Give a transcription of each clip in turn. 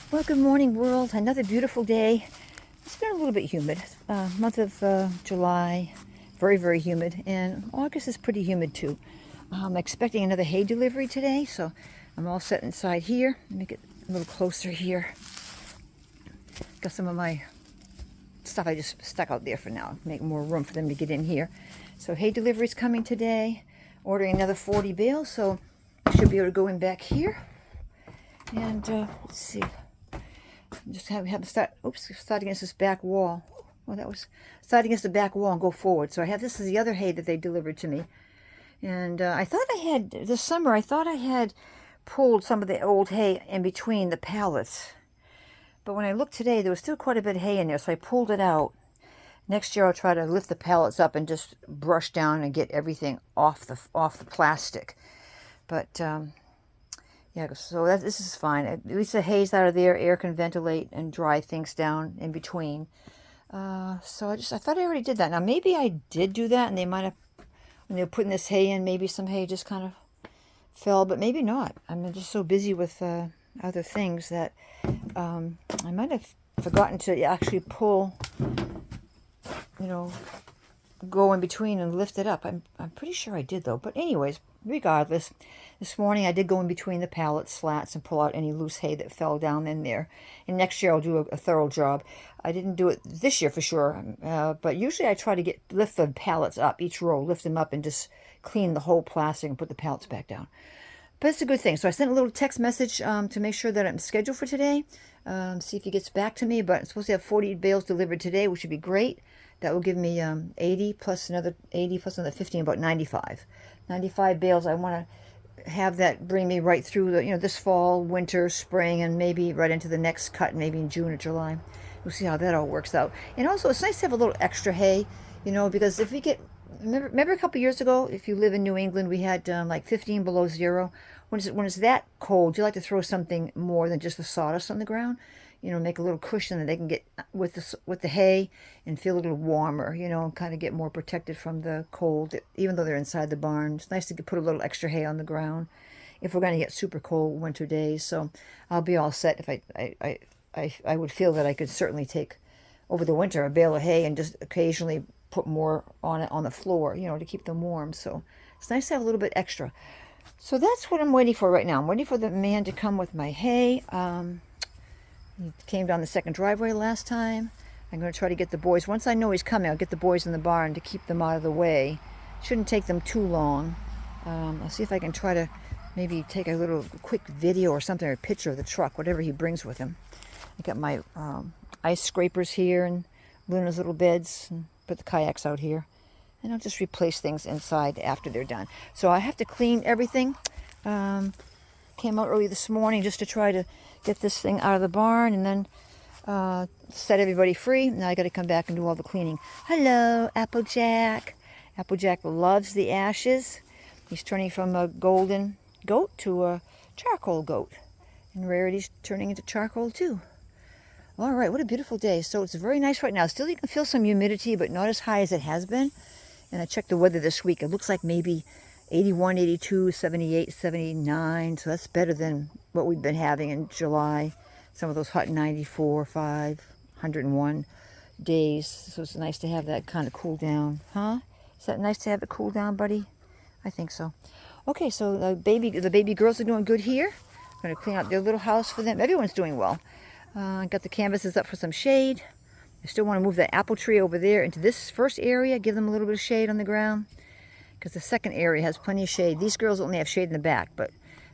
Well, good morning, world. Another beautiful day. It's been a little bit humid. Month of July, very, very humid. And August is pretty humid too. I'm expecting another hay delivery today, so I'm all set inside here. Let me get a little closer here. Got some of my stuff I just stuck out there for now. Make more room for them to get in here. So hay delivery's coming today. Ordering another 40 bales, so I should be able to go in back here. And let's see. Just have start. Oops, start against this back wall. Well, that was start against the back wall and go forward. So I have this is the other hay that they delivered to me, and I thought I had this summer. I thought I had pulled some of the old hay in between the pallets, but when I looked today, there was still quite a bit of hay in there. So I pulled it out. Next year, I'll try to lift the pallets up and just brush down and get everything off the plastic. But yeah, so this is fine. At least the hay's out of there. Air can ventilate and dry things down in between. So I thought I already did that. Now maybe I did do that, and they might have, when they were putting this hay in, maybe some hay just kind of fell, but maybe not. I'm just so busy with other things that I might have forgotten to actually pull, go in between and lift it up. I'm pretty sure I did though. But anyways, regardless, this morning I did go in between the pallet slats and pull out any loose hay that fell down in there. And next year I'll do a thorough job. I didn't do it this year for sure, but usually I try to lift the pallets up, each row, lift them up and just clean the whole plastic and put the pallets back down. But it's a good thing. So I sent a little text message to make sure that I'm scheduled for today. See if he gets back to me. But I'm supposed to have 40 bales delivered today, which would be great. That will give me 80 plus another 80 plus another 15, about 95. 95 bales. I want to have that bring me right through this fall, winter, spring, and maybe right into the next cut, maybe in June or July. We'll see how that all works out. And also, it's nice to have a little extra hay, because if we get, remember a couple years ago, if you live in New England, we had like 15 below zero. When it's that cold, you like to throw something more than just the sawdust on the ground. Make a little cushion that they can get with the hay and feel a little warmer, and kind of get more protected from the cold, even though they're inside the barn. It's nice to put a little extra hay on the ground if we're going to get super cold winter days. So I'll be all set if I would feel that I could certainly take over the winter a bale of hay and just occasionally put more on it on the floor, to keep them warm. So it's nice to have a little bit extra. So that's what I'm waiting for right now. I'm waiting for the man to come with my hay. He came down the second driveway last time. I'm going to try to get the boys. Once I know he's coming, I'll get the boys in the barn to keep them out of the way. Shouldn't take them too long. I'll see if I can try to maybe take a little quick video or something, or a picture of the truck, whatever he brings with him. I got my ice scrapers here and Luna's little beds, and put the kayaks out here. And I'll just replace things inside after they're done. So I have to clean everything. Came out early this morning just to try to get this thing out of the barn and then set everybody free. Now I got to come back and do all the cleaning. Hello, Applejack. Applejack loves the ashes. He's turning from a golden goat to a charcoal goat. And Rarity's turning into charcoal too. All right, what a beautiful day. So it's very nice right now. Still, you can feel some humidity, but not as high as it has been. And I checked the weather this week. It looks like maybe 81, 82, 78, 79. So that's better than what we've been having in July. Some of those hot 94, 5, 101 days. So it's nice to have that kind of cool down. Huh? Is that nice to have it cool down, buddy? I think so. Okay, so the baby girls are doing good here. I'm going to clean out their little house for them. Everyone's doing well. I got the canvases up for some shade. I still want to move that apple tree over there into this first area. Give them a little bit of shade on the ground, because the second area has plenty of shade. These girls only have shade in the back, but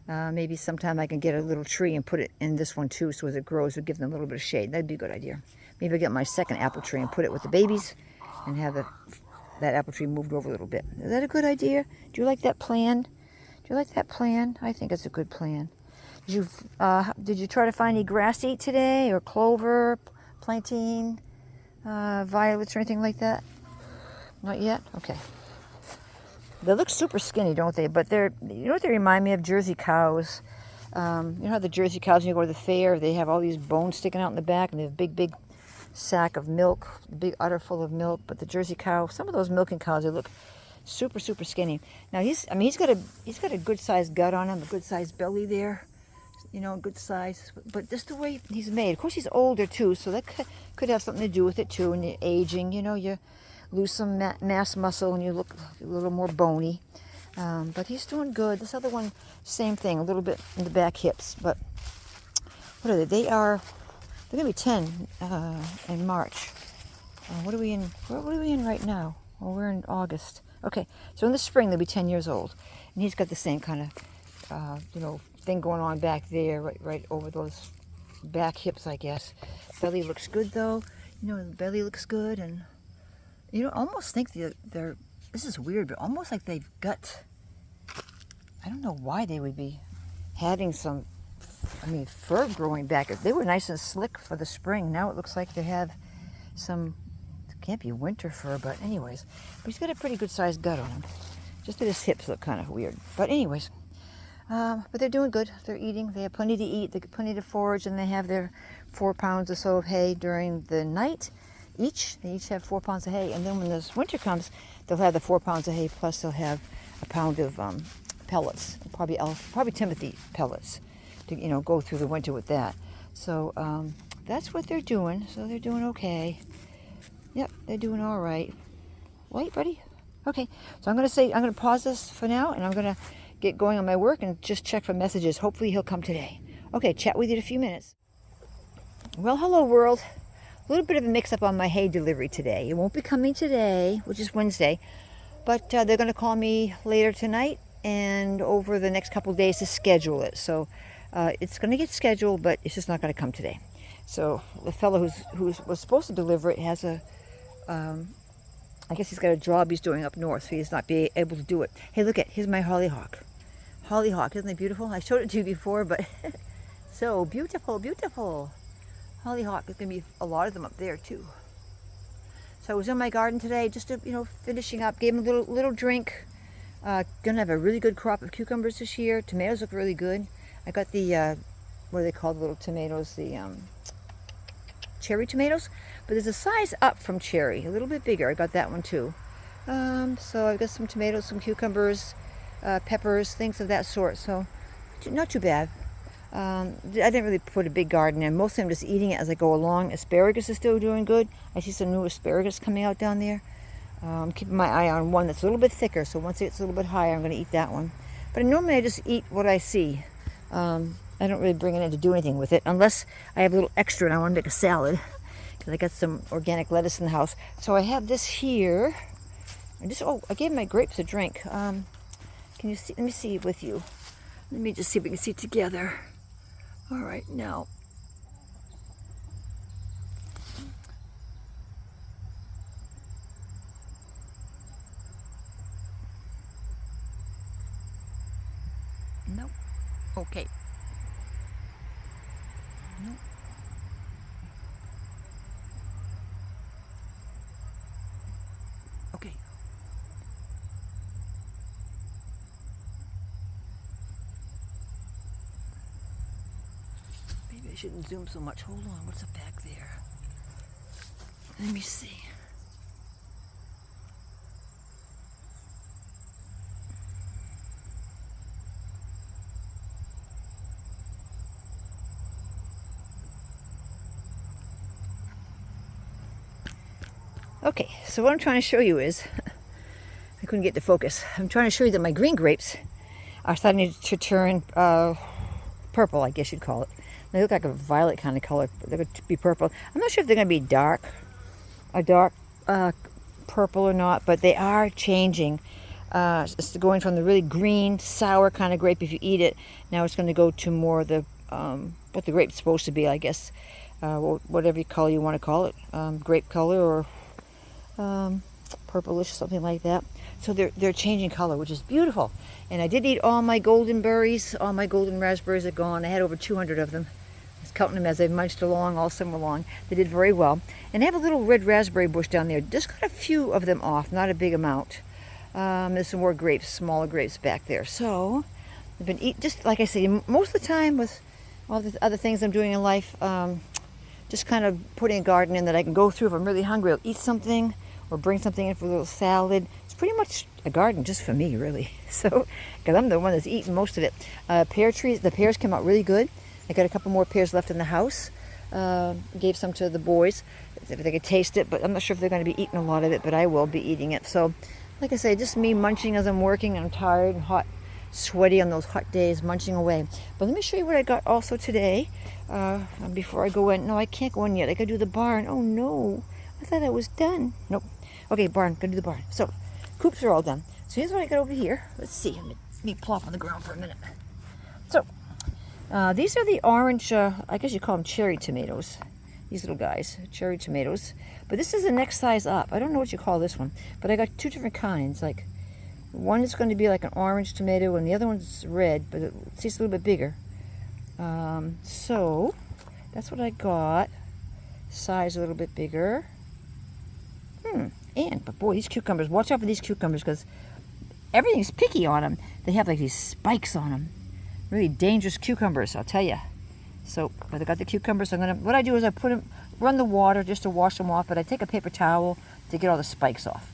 maybe sometime I can get a little tree and put it in this one too, so as it grows, we'll give them a little bit of shade. That'd be a good idea. Maybe I'll get my second apple tree and put it with the babies and have that apple tree moved over a little bit. Is that a good idea? Do you like that plan? Do you like that plan? I think it's a good plan. Did you try to find any grass to eat today, or clover, plantain, violets, or anything like that? Not yet? Okay. They look super skinny, don't they? But you know what they remind me of? Jersey cows. You know how the Jersey cows, when you go to the fair, they have all these bones sticking out in the back, and they have a big sack of milk, a big udder full of milk. But the Jersey cow, some of those milking cows, they look super skinny. Now he's got a good sized gut on him, a good sized belly there. you know, good size. But just the way he's made. Of course, he's older too, so that could have something to do with it too. And you're aging, you know, you lose some mass muscle and you look a little more bony. But he's doing good. This other one, same thing, a little bit in the back hips. But what are they? They're going to be 10 in March. What are we in? What are we in right now? Well, we're in August. Okay, so in the spring they'll be 10 years old, and he's got the same kind of, you know, thing going on back there, right over those back hips, I guess. Belly looks good though. You know, the belly looks good, and you know, almost think they're. This is weird, but almost like they've got. I don't know why they would be having some. I mean, fur growing back. They were nice and slick for the spring. Now it looks like they have some. It can't be winter fur, but anyways, but he's got a pretty good sized gut on him. Just that his hips look kind of weird. But anyways, but they're doing good. They're eating. They have plenty to eat. They get plenty to forage, and they have their 4 pounds or so of hay during the night. They each have 4 pounds of hay, and then when this winter comes, they'll have the 4 pounds of hay plus they'll have a pound of pellets, probably Timothy pellets, to, you know, go through the winter with that. So that's what they're doing. So they're doing okay. Yep, they're doing all right. Wait, buddy. Okay, so I'm gonna pause this for now, and I'm gonna get going on my work and just check for messages. Hopefully he'll come today. Okay, chat with you in a few minutes. Well, hello world. A little bit of a mix-up on my hay delivery today. It won't be coming today, which is Wednesday, but they're going to call me later tonight and over the next couple of days to schedule it. So it's going to get scheduled, but it's just not going to come today. So the fellow who was supposed to deliver it has I guess he's got a job he's doing up north, so he's not be able to do it. Hey, here's my hollyhock. Hollyhock, isn't it beautiful? I showed it to you before, but so beautiful, beautiful. Hollyhock, there's going to be a lot of them up there too. So I was in my garden today, just to, you know, finishing up. Gave them a little drink. Gonna have a really good crop of cucumbers this year. Tomatoes look really good. I got the what are they called, the little tomatoes? The cherry tomatoes. But there's a size up from cherry, a little bit bigger. I got that one too. So I've got some tomatoes, some cucumbers, peppers, things of that sort. So not too bad. I didn't really put a big garden in. Mostly I'm just eating it as I go along. Asparagus is still doing good. I see some new asparagus coming out down there. I'm keeping my eye on one that's a little bit thicker, so once it's a little bit higher, I'm going to eat that one. But normally I just eat what I see. I don't really bring it in to do anything with it, unless I have a little extra and I want to make a salad, because I got some organic lettuce in the house. So I have this here. I gave my grapes a drink. Can you see? Let me see it with you. Let me just see if we can see it together. All right, now. Nope. Okay. Nope. Okay. Maybe I shouldn't zoom so much. Hold on, what's up back there? Let me see. Okay, so what I'm trying to show you is, I couldn't get to focus. I'm trying to show you that my green grapes are starting to turn purple, I guess you'd call it. They look like a violet kind of color. They're going to be purple. I'm not sure if they're going to be a dark purple or not, but they are changing. It's going from the really green, sour kind of grape if you eat it. Now it's going to go to more the what the grape's supposed to be, I guess. Whatever color you want to call it, grape color or purplish, something like that. So they're changing color, which is beautiful. And I did eat all my golden berries. All my golden raspberries are gone. I had over 200 of them. I was counting them as I munched along all summer long. They did very well. And I have a little red raspberry bush down there. Just got a few of them off, not a big amount. There's some more grapes, smaller grapes back there. So I've been eating, just like I say, most of the time with all the other things I'm doing in life, just kind of putting a garden in that I can go through. If I'm really hungry, I'll eat something or bring something in for a little salad. It's pretty much a garden just for me, really. So, because I'm the one that's eating most of it. Pear trees, the pears came out really good. I got a couple more pears left in the house. Gave some to the boys if they could taste it, but I'm not sure if they're going to be eating a lot of it, but I will be eating it. So, like I say, just me munching as I'm working. I'm tired and hot, sweaty on those hot days, munching away. But let me show you what I got also today before I go in. No, I can't go in yet. I got to do the barn. Oh, no. I thought I was done. Nope. Okay, barn. Going to do the barn. So, coops are all done. So here's what I got over here. Let's see. Let me plop on the ground for a minute. So, these are the orange, I guess you call them cherry tomatoes. These little guys, cherry tomatoes. But this is the next size up. I don't know what you call this one. But I got two different kinds. Like, one is going to be like an orange tomato, and the other one's red, but it's just a little bit bigger. So, that's what I got. Size a little bit bigger. But boy, these cucumbers, watch out for these cucumbers, because everything's picky on them. They have like these spikes on them. Really dangerous cucumbers, I'll tell you. So, but I got the cucumbers. What I do is I put them, run the water just to wash them off, but I take a paper towel to get all the spikes off.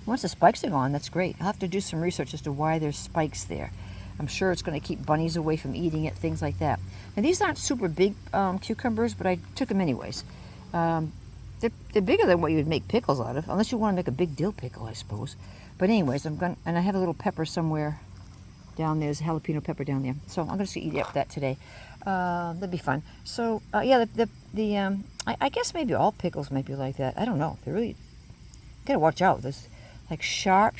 Once the spikes are gone, that's great. I'll have to do some research as to why there's spikes there. I'm sure it's going to keep bunnies away from eating it, things like that. Now, these aren't super big cucumbers, but I took them anyways. They're bigger than what you would make pickles out of, unless you want to make a big dill pickle, I suppose. But anyways, and I have a little pepper somewhere down there. There's a jalapeno pepper down there. So I'm going to eat up that today. That'd be fun. So, yeah, I guess maybe all pickles might be like that. I don't know. They really, got to watch out. There's like sharp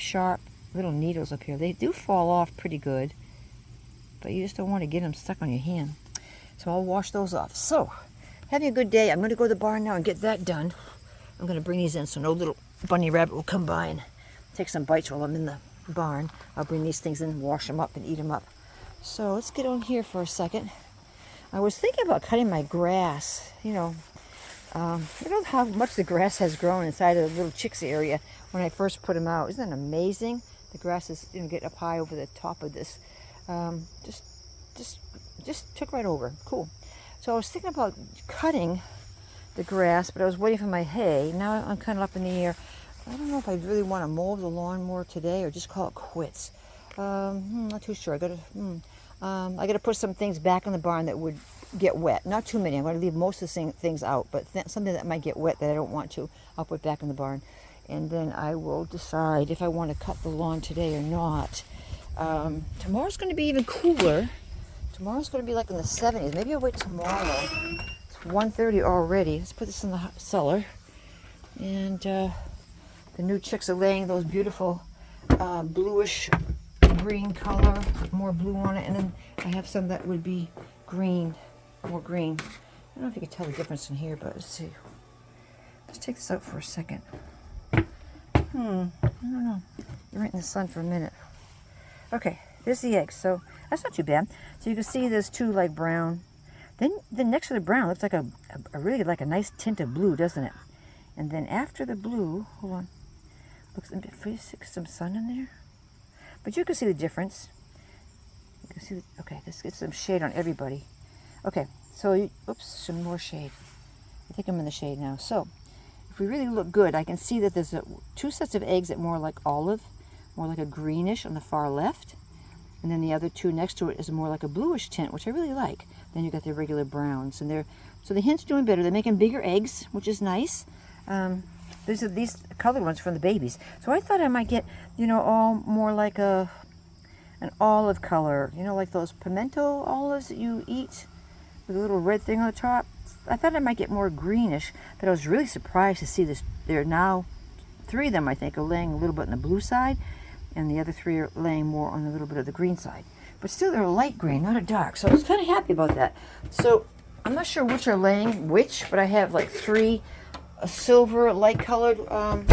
little needles up here. They do fall off pretty good, but you just don't want to get them stuck on your hand. So I'll wash those off. So, having a good day. I'm going to go to the barn now and get that done. I'm going to bring these in so no little bunny rabbit will come by and take some bites while I'm in the barn. I'll bring these things in, wash them up, and eat them up. So let's get on here for a second. I was thinking about cutting my grass. You know how much the grass has grown inside of the little chicks area when I first put them out. Isn't that amazing? The grass is getting up high over the top of this. Just took right over. Cool. So I was thinking about cutting the grass, but I was waiting for my hay. Now I'm kind of up in the air. I don't know if I really want to mow the lawn more today or just call it quits. Not too sure. I got to put some things back in the barn that would get wet. Not too many. I'm going to leave most of the things out, but something that might get wet that I don't want to, I'll put back in the barn. And then I will decide if I want to cut the lawn today or not. Tomorrow's going to be even cooler. Tomorrow's going to be like in the 70s. Maybe I'll wait tomorrow. It's 1:30 already. Let's put this in the cellar. And the new chicks are laying those beautiful bluish green color, more blue on it. And then I have some that would be green, more green. I don't know if you can tell the difference in here, but let's see. Let's take this out for a second. I don't know. They're right in the sun for a minute. Okay, there's the eggs. So that's not too bad. So you can see there's two like brown. Then next to the brown looks like a really like a nice tint of blue, doesn't it? And then after the blue, hold on, looks a bit some sun in there. But you can see the difference. You can see okay, let's get some shade on everybody. Okay, so oops, some more shade. I think I'm in the shade now. So if we really look good, I can see that there's two sets of eggs that more like olive, more like a greenish on the far left. And then the other two next to it is more like a bluish tint, which I really like. Then you got the regular browns, and so the hen's doing better. They're making bigger eggs, which is nice. These colored ones from the babies. So I thought I might get, all more like an olive color. Like those pimento olives that you eat with a little red thing on the top. I thought I might get more greenish, but I was really surprised to see this. There are now 3 of them, I think, are laying a little bit on the blue side, and the other 3 are laying more on a little bit of the green side. But still, they're a light green, not a dark. So I was kind of happy about that. So I'm not sure which are laying which, but I have like 3 silver, light-colored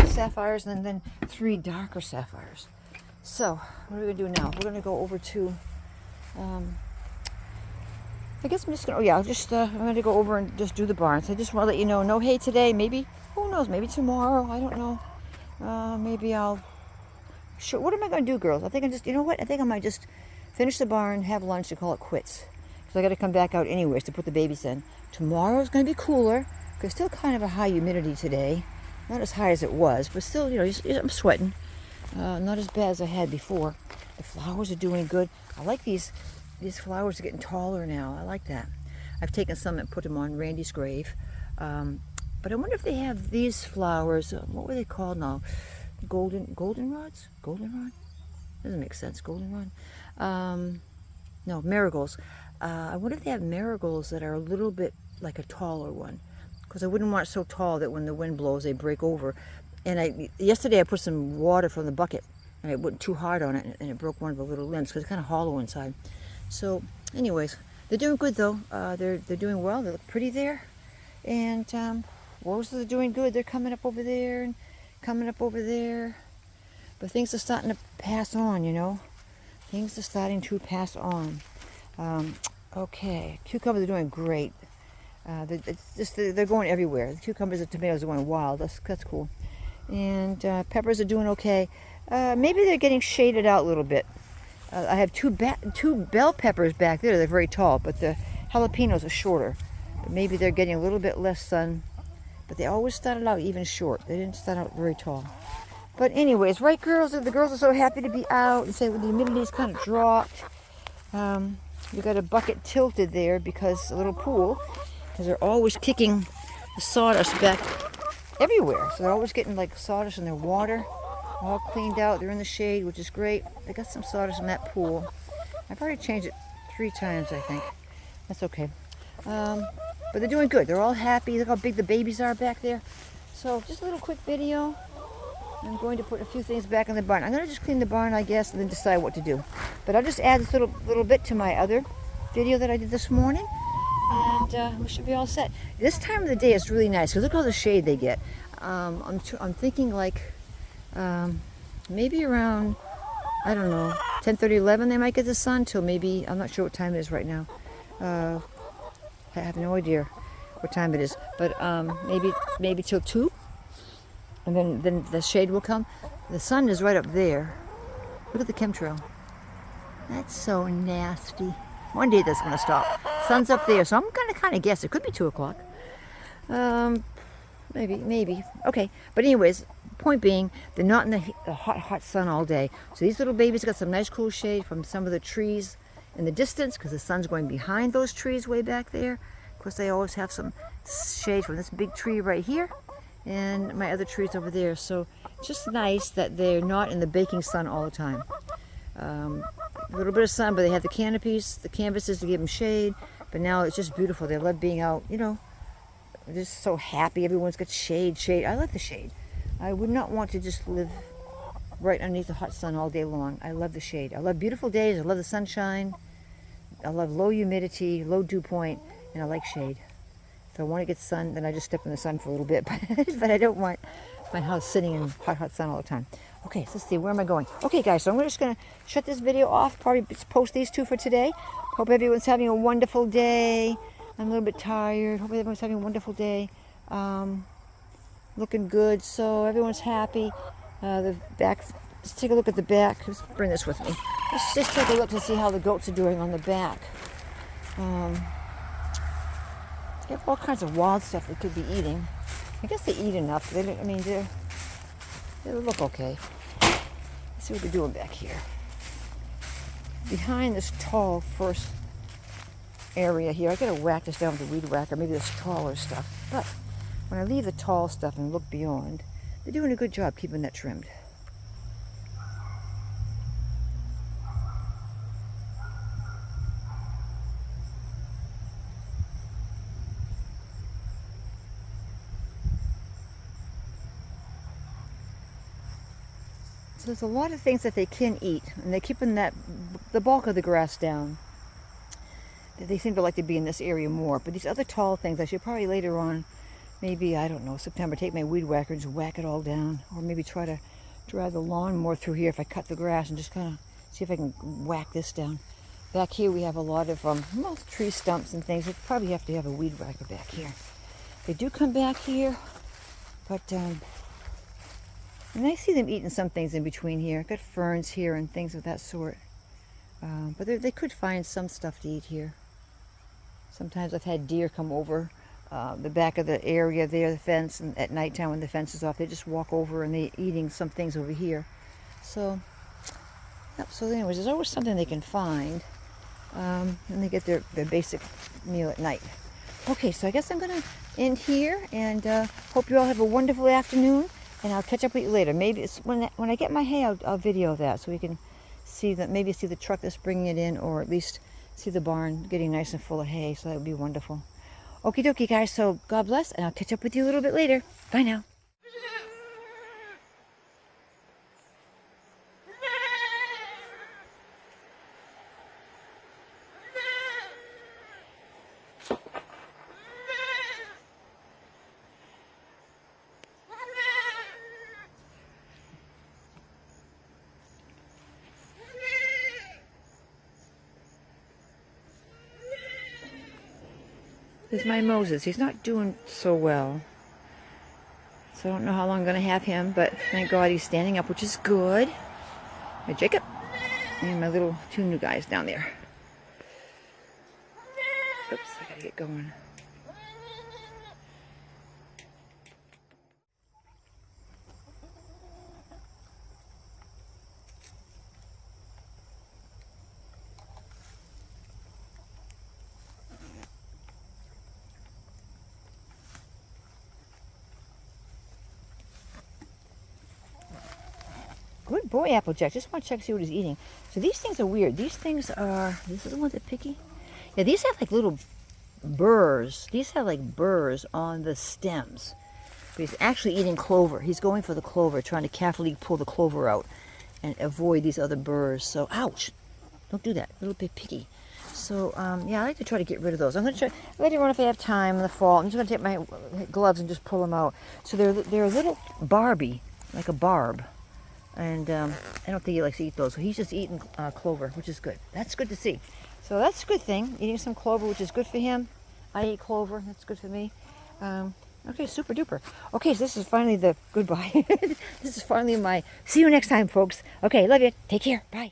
sapphires, and then 3 darker sapphires. So what are we going to do now? We're going to go over to... I guess I'm just going to... I'm going to go over and just do the barns. I just want to let you know, no hay today. Maybe, who knows, maybe tomorrow. I don't know. Maybe I'll... Sure. What am I going to do, girls? I think I think I might just finish the barn, have lunch, and call it quits. Because I got to come back out anyways to put the babies in. Tomorrow's going to be cooler. There's still kind of a high humidity today. Not as high as it was, but still, I'm sweating. Not as bad as I had before. The flowers are doing good. I like these these flowers are getting taller now. I like that. I've taken some and put them on Randy's grave. But I wonder if they have these flowers. What were they called now? Goldenrods? Goldenrod? Doesn't make sense. Goldenrod? No, marigolds. I wonder if they have marigolds that are a little bit like a taller one. Because I wouldn't want it so tall that when the wind blows, they break over. And yesterday I put some water from the bucket, and I went too hard on it, and it broke one of the little limbs because it's kind of hollow inside. So, anyways, they're doing good though. They're doing well. They look pretty there, and roses are doing good. They're coming up over there and coming up over there. But things are starting to pass on, you know. Things are starting to pass on. Okay, cucumbers are doing great. They're going everywhere. The cucumbers and tomatoes are going wild. That's cool. And peppers are doing okay. Maybe they're getting shaded out a little bit. I have two bell peppers back there. They're very tall, but the jalapenos are shorter. But maybe they're getting a little bit less sun. But they always started out even short. They didn't start out very tall. But anyways, right, girls? The girls are so happy to be out and say, well, the humidity's kind of dropped. We got a bucket tilted there because a little pool. Because they're always kicking the sawdust back everywhere. So they're always getting like sawdust in their water. All cleaned out. They're in the shade, which is great. They got some sawdust in that pool. I've already changed it 3 times, I think. That's okay. But they're doing good. They're all happy. Look how big the babies are back there. So just a little quick video. I'm going to put a few things back in the barn. I'm going to just clean the barn, I guess, and then decide what to do. But I'll just add this little bit to my other video that I did this morning. And we should be all set. This time of the day is really nice because look all the shade they get. I'm thinking like maybe around, I don't know, 10:30, 11 they might get the sun till maybe, I'm not sure what time it is right now. I have no idea what time it is, but maybe till 2, and then the shade will come. The sun is right up there. Look at the chemtrail. That's so nasty. One day that's going to stop. Sun's up there, so I'm going to kind of guess it could be 2 o'clock. Maybe. Okay, but anyways, point being, they're not in the hot sun all day. So these little babies got some nice cool shade from some of the trees in the distance because the sun's going behind those trees way back there. Of course, they always have some shade from this big tree right here and my other trees over there. So it's just nice that they're not in the baking sun all the time. A little bit of sun, but they have the canopies, the canvases to give them shade. But now it's just beautiful. They love being out, you know. They're just so happy. Everyone's got shade. I like the shade. I would not want to just live right underneath the hot sun all day long. I love the shade. I love beautiful days. I love the sunshine. I love low humidity, low dew point, and I like shade. If I want to get sun, then I just step in the sun for a little bit. But I don't want my house sitting in hot sun all the time. Okay, so let's see, where am I going? Okay, guys, so I'm just going to shut this video off, probably post these 2 for today. Hope everyone's having a wonderful day. I'm a little bit tired. Hope everyone's having a wonderful day. Looking good, so everyone's happy. The back, let's take a look at the back. Let's bring this with me. Let's just take a look to see how the goats are doing on the back. They have all kinds of wild stuff they could be eating. I guess they eat enough. They look okay. Let's see what they're doing back here. Behind this tall first area here, I gotta whack this down with the weed whacker, maybe this taller stuff. But when I leave the tall stuff and look beyond, they're doing a good job keeping that trimmed. So there's a lot of things that they can eat, and they're keeping the bulk of the grass down. They seem to like to be in this area more, but these other tall things, I should probably later on, maybe, I don't know, September, take my weed whacker and just whack it all down, or maybe try to drive the lawn more through here if I cut the grass and just kind of see if I can whack this down. Back here we have a lot of tree stumps and things. I probably have to have a weed whacker back here. They do come back here, but and I see them eating some things in between here. I've got ferns here and things of that sort. But they could find some stuff to eat here. Sometimes I've had deer come over the back of the area there, the fence, and at nighttime when the fence is off, they just walk over and they're eating some things over here. So, yep, so anyways, there's always something they can find. And they get their basic meal at night. Okay, so I guess I'm going to end here, and hope you all have a wonderful afternoon, and I'll catch up with you later. Maybe it's when I get my hay, I'll video that so we can see that, maybe see the truck that's bringing it in, or at least see the barn getting nice and full of hay, so that would be wonderful. Okie dokie, guys, so God bless, and I'll catch up with you a little bit later. Bye now. There's my Moses. He's not doing so well. So I don't know how long I'm going to have him, but thank God he's standing up, which is good. My Jacob and my little 2 new guys down there. Oops, I got to get going. Good boy, Applejack. Just want to check, see what he's eating. So these things are weird. These things are, this is the ones that picky? Yeah, these have like little burrs. These have like burrs on the stems. But he's actually eating clover. He's going for the clover, trying to carefully pull the clover out and avoid these other burrs. So, ouch. Don't do that. A little bit picky. So, yeah, I like to try to get rid of those. I'm going to try, later on if I have time in the fall, I'm just going to take my gloves and just pull them out. So they're a little Barbie, like a barb. And I don't think he likes to eat those. So he's just eating clover, which is good. That's good to see. So that's a good thing. Eating some clover, which is good for him. I eat clover. That's good for me. Okay, super duper. Okay, so this is finally the goodbye. This is finally my see you next time, folks. Okay, love you. Take care. Bye.